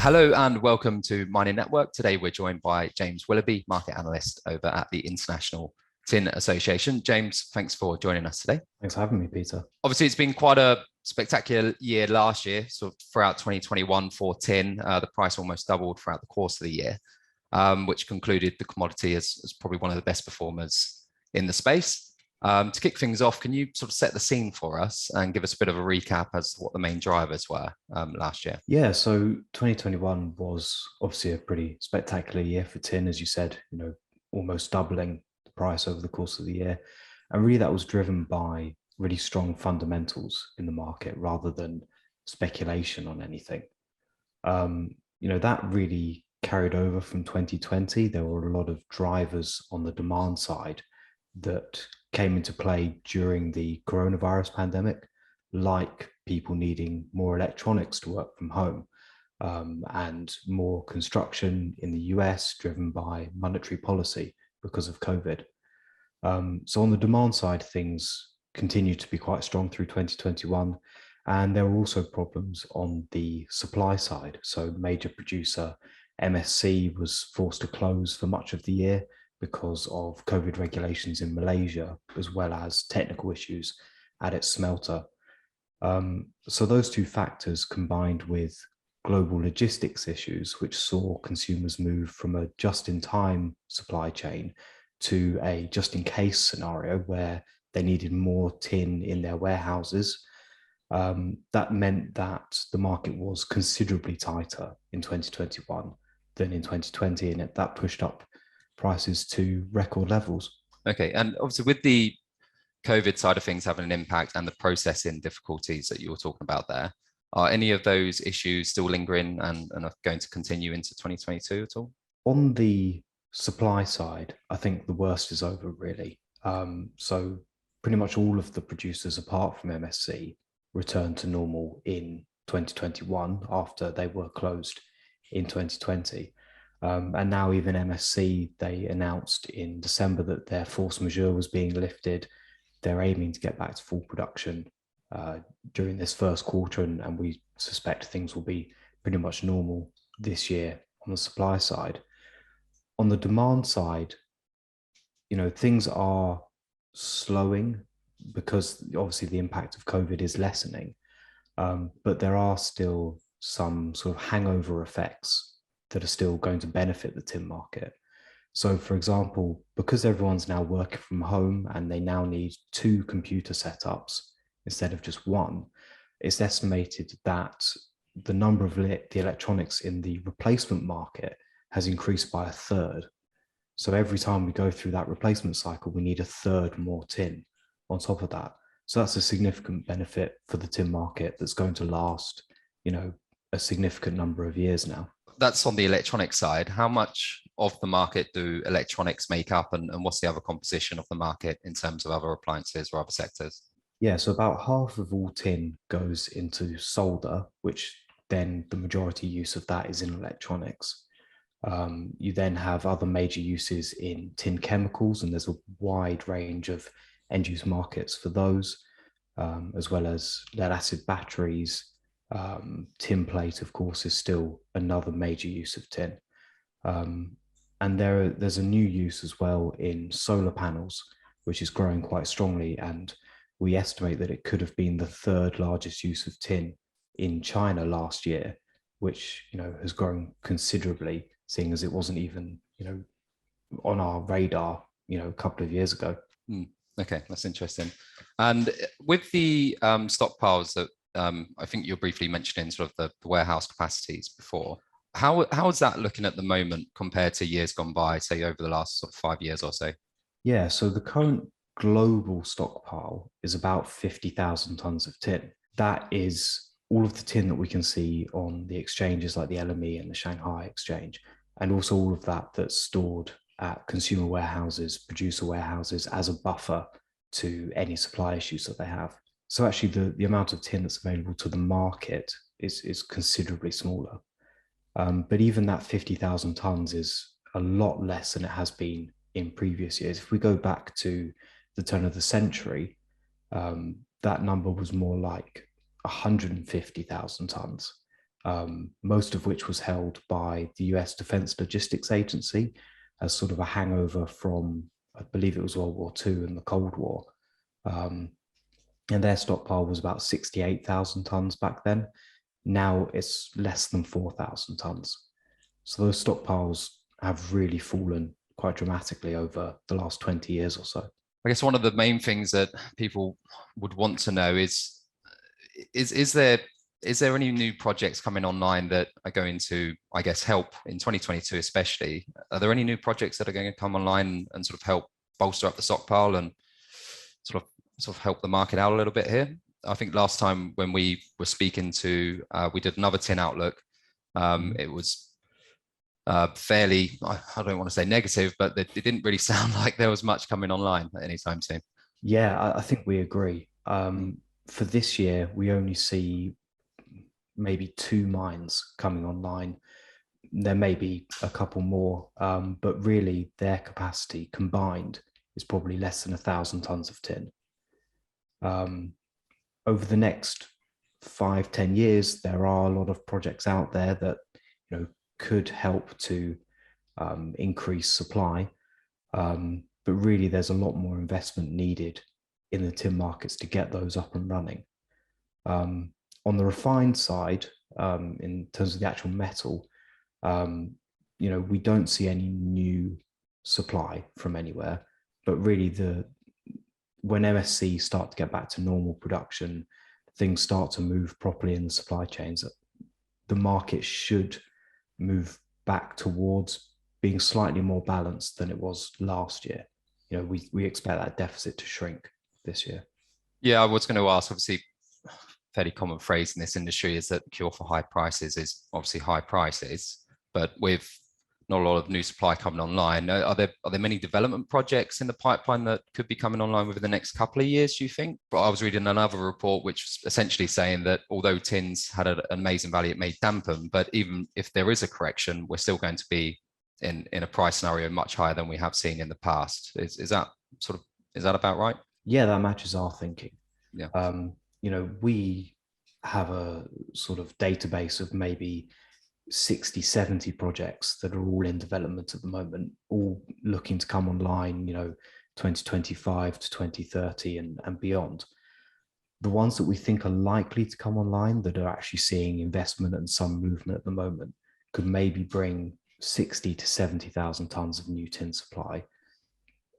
Hello and welcome to Mining Network. Today we're joined by James Willoughby, market analyst over at the International Tin Association. James, thanks for joining us today. Thanks for having me, Peter. Obviously, it's been quite a spectacular year last year, sort of throughout 2021 for tin. The price almost doubled throughout the course of the year, which concluded the commodity as probably one of the best performers in the space. To kick things off, can you sort of set the scene for us and give us a bit of a recap as to what the main drivers were last year? Yeah, so 2021 was obviously a pretty spectacular year for tin, as you said, almost doubling the price over the course of the year. And really that was driven by really strong fundamentals in the market rather than speculation on anything. That really carried over from 2020. There were a lot of drivers on the demand side that came into play during the coronavirus pandemic, like people needing more electronics to work from home, and more construction in the US driven by monetary policy because of COVID. So on the demand side, things continued to be quite strong through 2021. And there were also problems on the supply side. So major producer MSC was forced to close for much of the year because of COVID regulations in Malaysia, as well as technical issues at its smelter. So those two factors combined with global logistics issues, which saw consumers move from a just-in-time supply chain to a just-in-case scenario where they needed more tin in their warehouses. That meant that the market was considerably tighter in 2021 than in 2020, and that pushed up prices to record levels. Okay, and obviously with the COVID side of things having an impact and the processing difficulties that you were talking about there, are any of those issues still lingering and are going to continue into 2022 at all? On the supply side, I think the worst is over, really. So pretty much all of the producers, apart from MSC, returned to normal in 2021 after they were closed in 2020. And now even MSC, they announced in December that their force majeure was being lifted. They're aiming to get back to full production during this first quarter, and we suspect things will be pretty much normal this year on the supply side. On the demand side, things are slowing because obviously the impact of COVID is lessening, but there are still some sort of hangover effects that are still going to benefit the tin market. So, for example, because everyone's now working from home and they now need 2 computer setups instead of just one, it's estimated that the number of the electronics in the replacement market has increased by 1/3. So every time we go through that replacement cycle, we need 1/3 more tin on top of that. So that's a significant benefit for the tin market that's going to last, a significant number of years now. That's on the electronic side. How much of the market do electronics make up, and what's the other composition of the market in terms of other appliances or other sectors? Yeah, so about half of all tin goes into solder, which then the majority use of that is in electronics. You then have other major uses in tin chemicals, and there's a wide range of end-use markets for those, as well as lead acid batteries. Tin plate, of course, is still another major use of tin. And there's a new use as well in solar panels, which is growing quite strongly. And we estimate that it could have been the 3rd largest use of tin in China last year, which, has grown considerably, seeing as it wasn't even, on our radar, a couple of years ago. Okay, that's interesting. And with the stockpiles that I think you're briefly mentioning sort of the warehouse capacities before, how is that looking at the moment compared to years gone by, say over the last sort of 5 years or so? Yeah, so the current global stockpile is about 50,000 tons of tin. That is all of the tin that we can see on the exchanges like the LME and the Shanghai exchange, and also all of that that's stored at consumer warehouses, producer warehouses as a buffer to any supply issues that they have. So actually the amount of tin that's available to the market is considerably smaller. But even that 50,000 tons is a lot less than it has been in previous years. If we go back to the turn of the century, that number was more like 150,000 tons. most of which was held by the US Defense Logistics Agency as sort of a hangover from, I believe it was World War II and the Cold War. And their stockpile was about 68,000 tons back then. Now it's less than 4,000 tons. So those stockpiles have really fallen quite dramatically over the last 20 years or so. I guess one of the main things that people would want to know is there any new projects coming online that are going to, I guess, help in 2022 especially? Are there any new projects that are going to come online and sort of help bolster up the stockpile and sort of help the market out a little bit here? I think last time when we were speaking to, we did another tin outlook. It was fairly, I don't want to say negative, but it didn't really sound like there was much coming online anytime soon. Yeah, I think we agree. For this year, we only see maybe 2 mines coming online. There may be a couple more, but really their capacity combined is probably less than 1,000 tons of tin. Over the next 5-10 years, there are a lot of projects out there that could help to increase supply, but really there's a lot more investment needed in the tin markets to get those up and running. On the refined side, in terms of the actual metal, we don't see any new supply from anywhere, but really when MSC start to get back to normal production, things start to move properly in the supply chains, the market should move back towards being slightly more balanced than it was last year. We expect that deficit to shrink this year. Yeah, I was going to ask, obviously, fairly common phrase in this industry is that the cure for high prices is obviously high prices, but with not a lot of new supply coming online, are there many development projects in the pipeline that could be coming online within the next couple of years, do you think? But I was reading another report which was essentially saying that although tins had an amazing value, it may dampen, but even if there is a correction, we're still going to be in a price scenario much higher than we have seen in the past. Is that about right? Yeah, that matches our thinking. Yeah. We have a sort of database of maybe 60, 70 projects that are all in development at the moment, all looking to come online, 2025 to 2030 and beyond. The ones that we think are likely to come online that are actually seeing investment and some movement at the moment could maybe bring 60 to 70,000 tons of new tin supply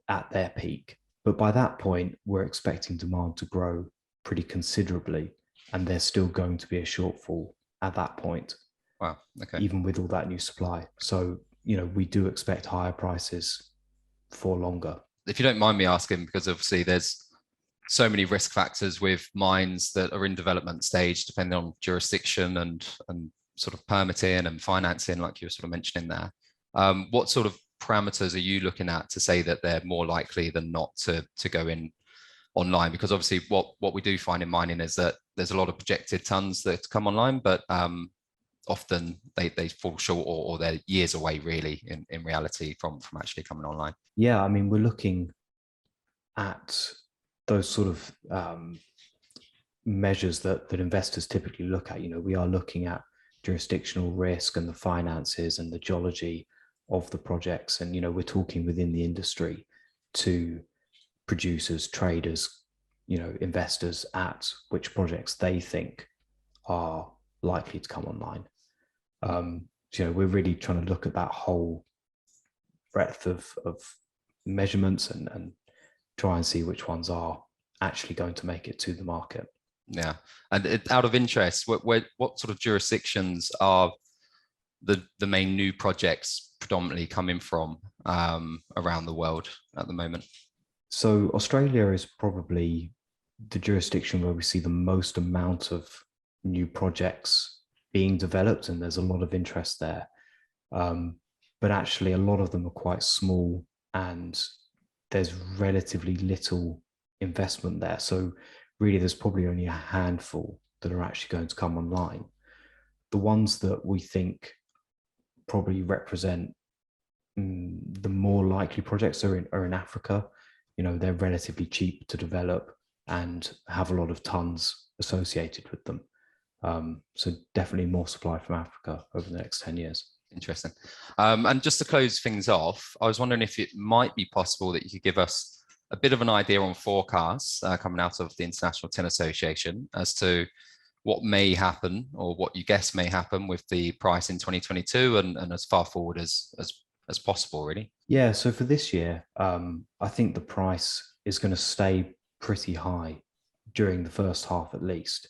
at their peak. But by that point, we're expecting demand to grow pretty considerably, and there's still going to be a shortfall at that point. Wow. Okay. Even with all that new supply. So, we do expect higher prices for longer. If you don't mind me asking, because obviously there's so many risk factors with mines that are in development stage, depending on jurisdiction and sort of permitting and financing, like you were sort of mentioning there. What sort of parameters are you looking at to say that they're more likely than not to go in online? Because obviously what we do find in mining is that there's a lot of projected tons that come online, but often they fall short or they're years away really in reality from actually coming online. Yeah, I mean, we're looking at those sort of measures that investors typically look at. We are looking at jurisdictional risk and the finances and the geology of the projects. And, we're talking within the industry to producers, traders, investors at which projects they think are likely to come online. We're really trying to look at that whole breadth of measurements and try and see which ones are actually going to make it to the market. Yeah. And out of interest, what sort of jurisdictions are the main new projects predominantly coming from around the world at the moment? So Australia is probably the jurisdiction where we see the most amount of new projects being developed, and there's a lot of interest there. But actually, a lot of them are quite small, and there's relatively little investment there. So really, there's probably only a handful that are actually going to come online. The ones that we think probably represent the more likely projects are in Africa. They're relatively cheap to develop and have a lot of tons associated with them. So definitely more supply from Africa over the next 10 years. Interesting. And just to close things off, I was wondering if it might be possible that you could give us a bit of an idea on forecasts coming out of the International Tin Association as to what may happen or what you guess may happen with the price in 2022 and as far forward as possible, really. Yeah, so for this year, I think the price is going to stay pretty high during the first half at least.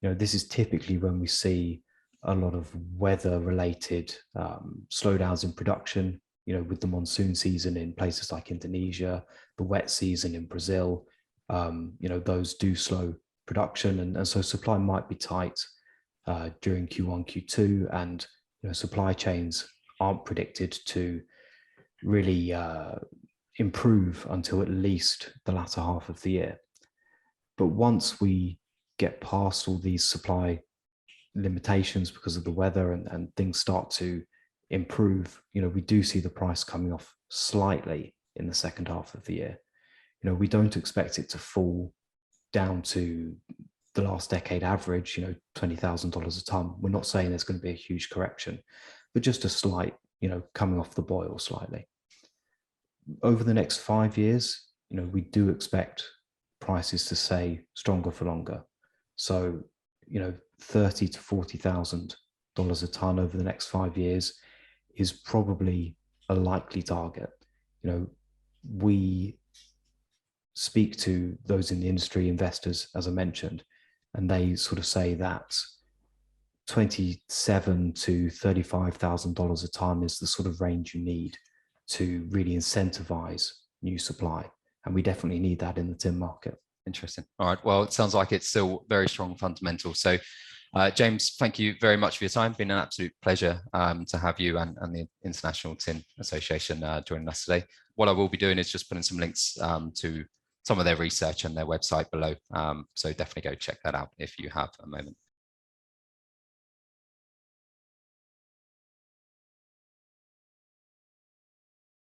This is typically when we see a lot of weather-related slowdowns in production, with the monsoon season in places like Indonesia, the wet season in Brazil, those do slow production. And so supply might be tight during Q1, Q2, and supply chains aren't predicted to really improve until at least the latter half of the year. But once we get past all these supply limitations because of the weather and things start to improve, we do see the price coming off slightly in the second half of the year. We don't expect it to fall down to the last decade average, $20,000 a ton. We're not saying there's going to be a huge correction, but just a slight, coming off the boil slightly. Over the next 5 years, we do expect prices to stay stronger for longer. So, $30,000 to $40,000 a ton over the next 5 years is probably a likely target. We speak to those in the industry, investors, as I mentioned, and they sort of say that $27,000 to $35,000 a ton is the sort of range you need to really incentivize new supply. And we definitely need that in the tin market. Interesting. All right. Well, it sounds like it's still very strong fundamentals. So, James, thank you very much for your time. It's been an absolute pleasure to have you and the International Tin Association joining us today. What I will be doing is just putting some links to some of their research and their website below. So definitely go check that out if you have a moment.